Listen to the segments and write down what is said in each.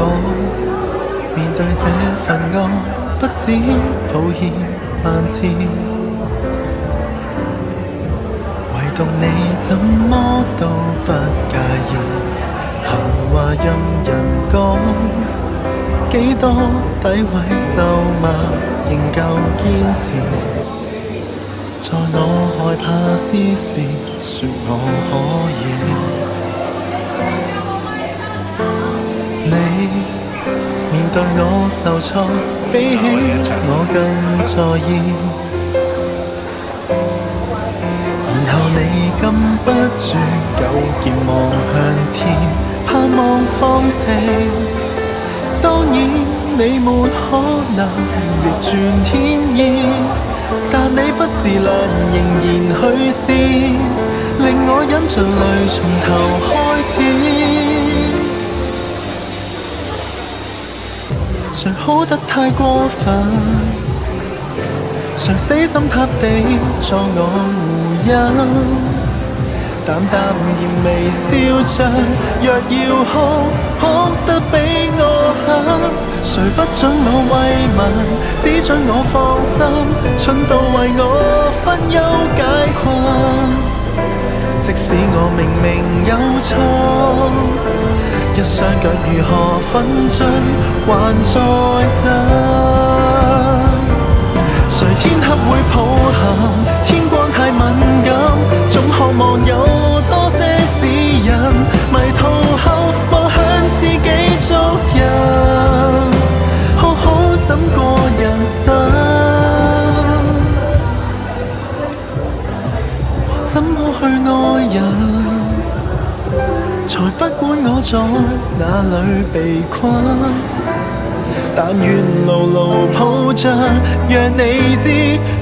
我面對這份愛，不止抱歉萬次，唯獨你怎麼都不介意，閒話任人講，幾多詆毀咒罵仍舊堅持，在我害怕之時說我可以。你面對我受挫，比起我更在意，然後你禁不住糾結望向天，盼望放晴。當然你沒可能逆轉天意，但你不自量仍然去試，令我忍着淚從頭開始。誰好得太過分，常死心塌地作我護蔭，淡淡然微笑着，若要哭，哭得比我狠。誰不准我慰問，只准我放心，蠢到為我分憂解困。即使我明明有錯，一雙腳如何奮進還在震。誰天黑會抱憾，天光太敏感，總渴望有多些指引。迷途後望向自己做人，好好怎過人生。怎麼去愛人，才不管我在哪裏被困。但願牢牢抱着，讓你知，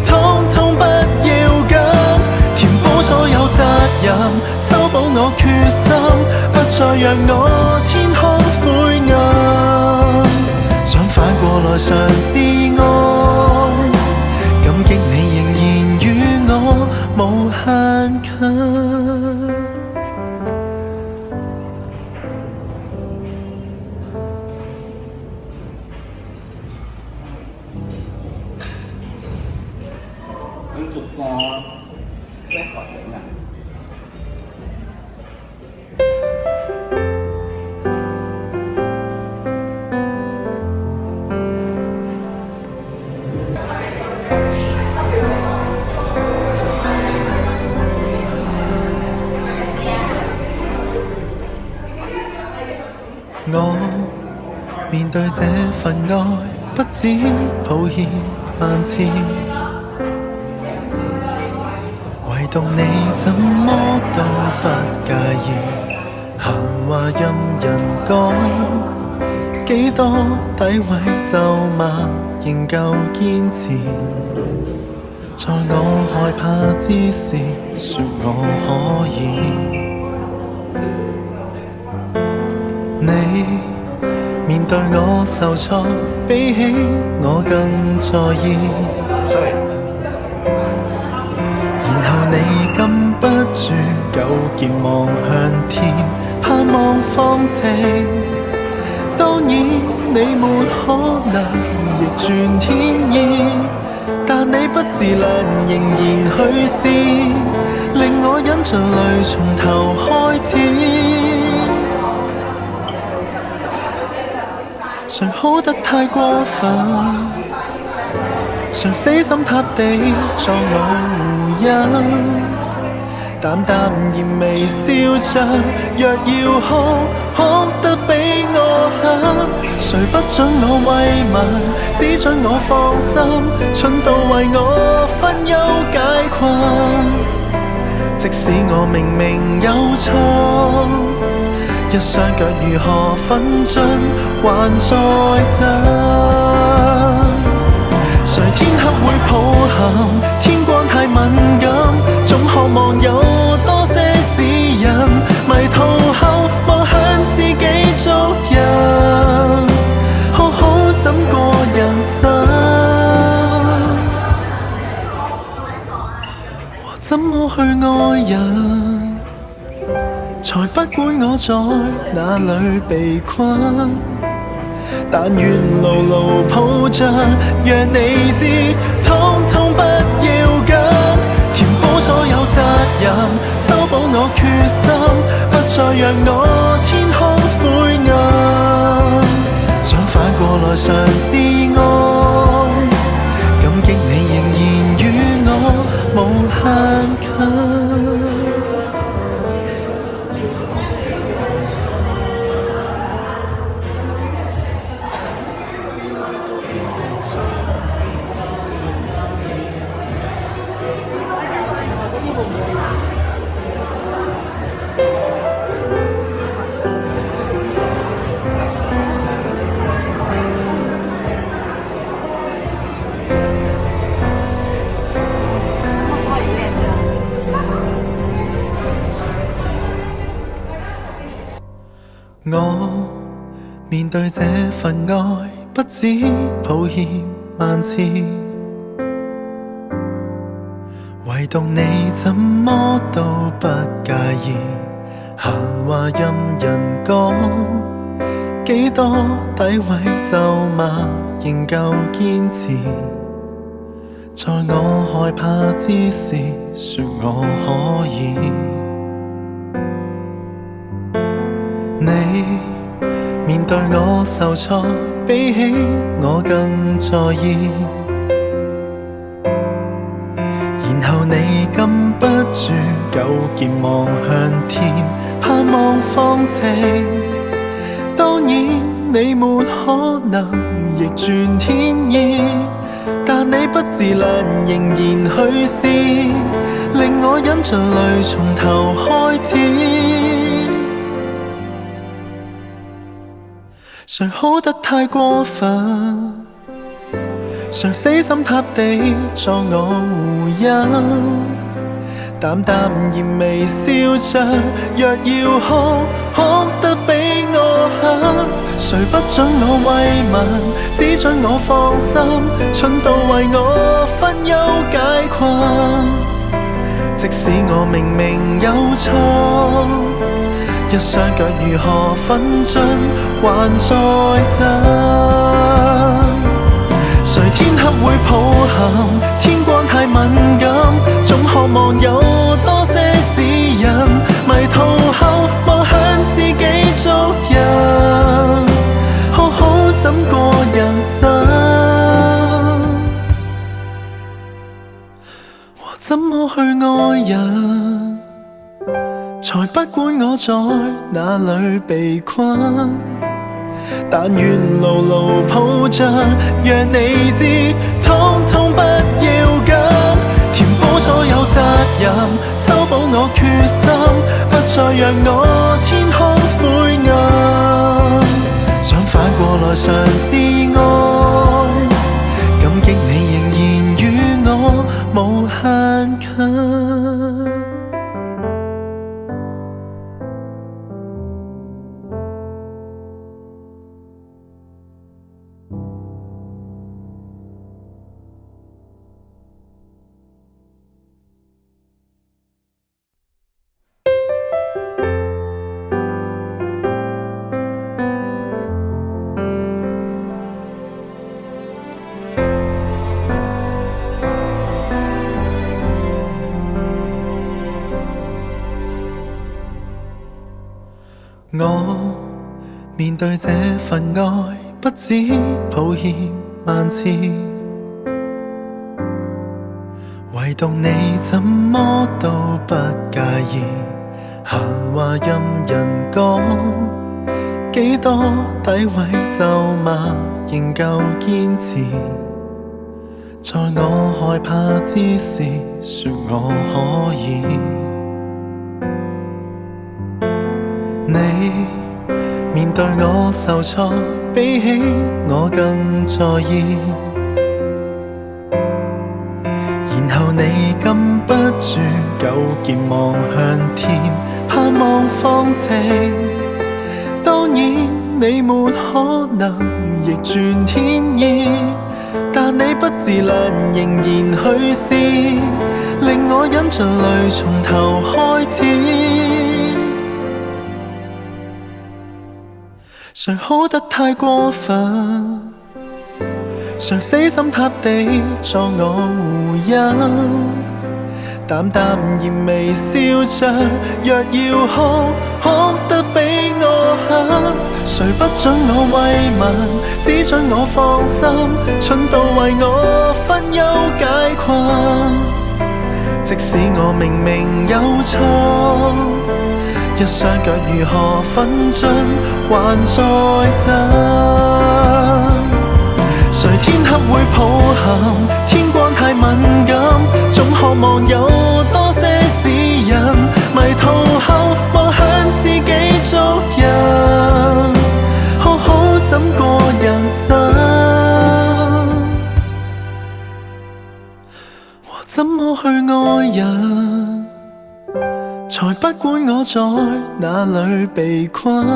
通通不要緊。填補所有責任，修補我決心，不再讓我天空灰暗。想反過來嘗試愛，感激你仍然與我無限近。佢逐個 record 影啊！我面對這份愛，不止抱歉萬次，唯獨你怎麼都不介意，閒話任人講，幾多詆毀咒罵仍舊堅持，在我害怕之時說我可以。你面對我受挫，比起我更在意，然後你禁不住糾結望向天，盼望放晴。當然你沒可能逆轉天意，但你不自量仍然去試，令我忍着淚從頭開始。誰好得太過分，常死心塌地作我護蔭，淡淡然微笑着，若要哭，哭得比我狠。誰不准我慰問，只准我放心，蠢到為我分憂解困。即使我明明有錯，一雙腳如何奮進還在震。誰天黑會抱憾，天光太敏感，總渴望有多些指引。迷途後望向自己做人，好好怎過人生。我怎麼去愛人，才不管我在哪裏被困。但願牢牢抱着，讓你知，通通不要緊，填補所有責任，修補我決心，不再讓我天空灰暗，想反過來嘗試愛，感激你仍然與我無限近。我面對這份愛，不止抱歉萬次，唯獨你怎麼都不介意，閒話任人講，幾多詆毀咒罵仍舊堅持，在我害怕之時說我可以。你面對我受挫，比起我更在意，然後你禁不住糾結望向天，盼望放晴。當然你沒可能逆轉天意，但你不自量仍然去試，令我忍着淚從頭開始。誰好得太過分，誰死心塌地作我護蔭，淡淡然微笑着，若要哭，哭得比我狠。誰不准我慰問，只准我放心，蠢到為我分憂解困。即使我明明有錯，一雙腳如何分進還在震？誰天黑會抱憾？天光太敏感，總渴望有多些指引。迷途後望向自己做人，好好怎過人生，和怎麼去愛人，才不管我在哪裏被困，但願牢牢抱着，讓你知，通通不要緊，填補所有責任，修補我決心，不再讓我天空灰暗，想反過來嘗試愛，感激你仍然與我無限近。我面對這份愛，不止抱歉萬次，唯獨你怎麼都不介意，閒話任人講，幾多詆毀咒罵仍舊堅持，在我害怕之時說我可以。你面對我受挫，比起我更在意，然後你禁不住糾結望向天，盼望放晴。當然你沒可能逆轉天意，但你不自量仍然去試，令我忍着淚從頭開始。誰好得太過分？誰死心塌地作我護蔭？淡淡然微笑着，若要哭，哭得比我狠。誰不准我慰問，只准我放心，蠢到為我分憂解困。即使我明明有錯，一雙腳如何奮進，還在爭。誰天黑會抱憾，天光太敏感，總渴望有多些指引。迷途後望向自己做人，好好怎過人生，和怎麼去愛人，才不管我在哪裏被困。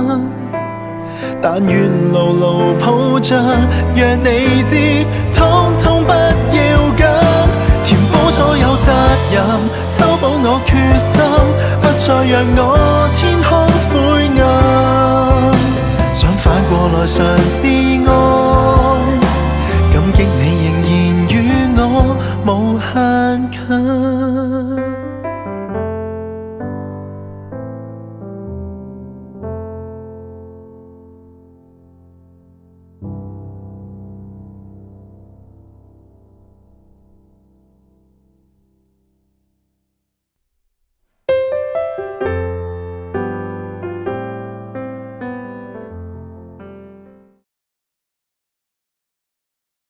但願牢牢抱着，讓你知，通通不要緊。填補所有責任，修補我決心，不再讓我天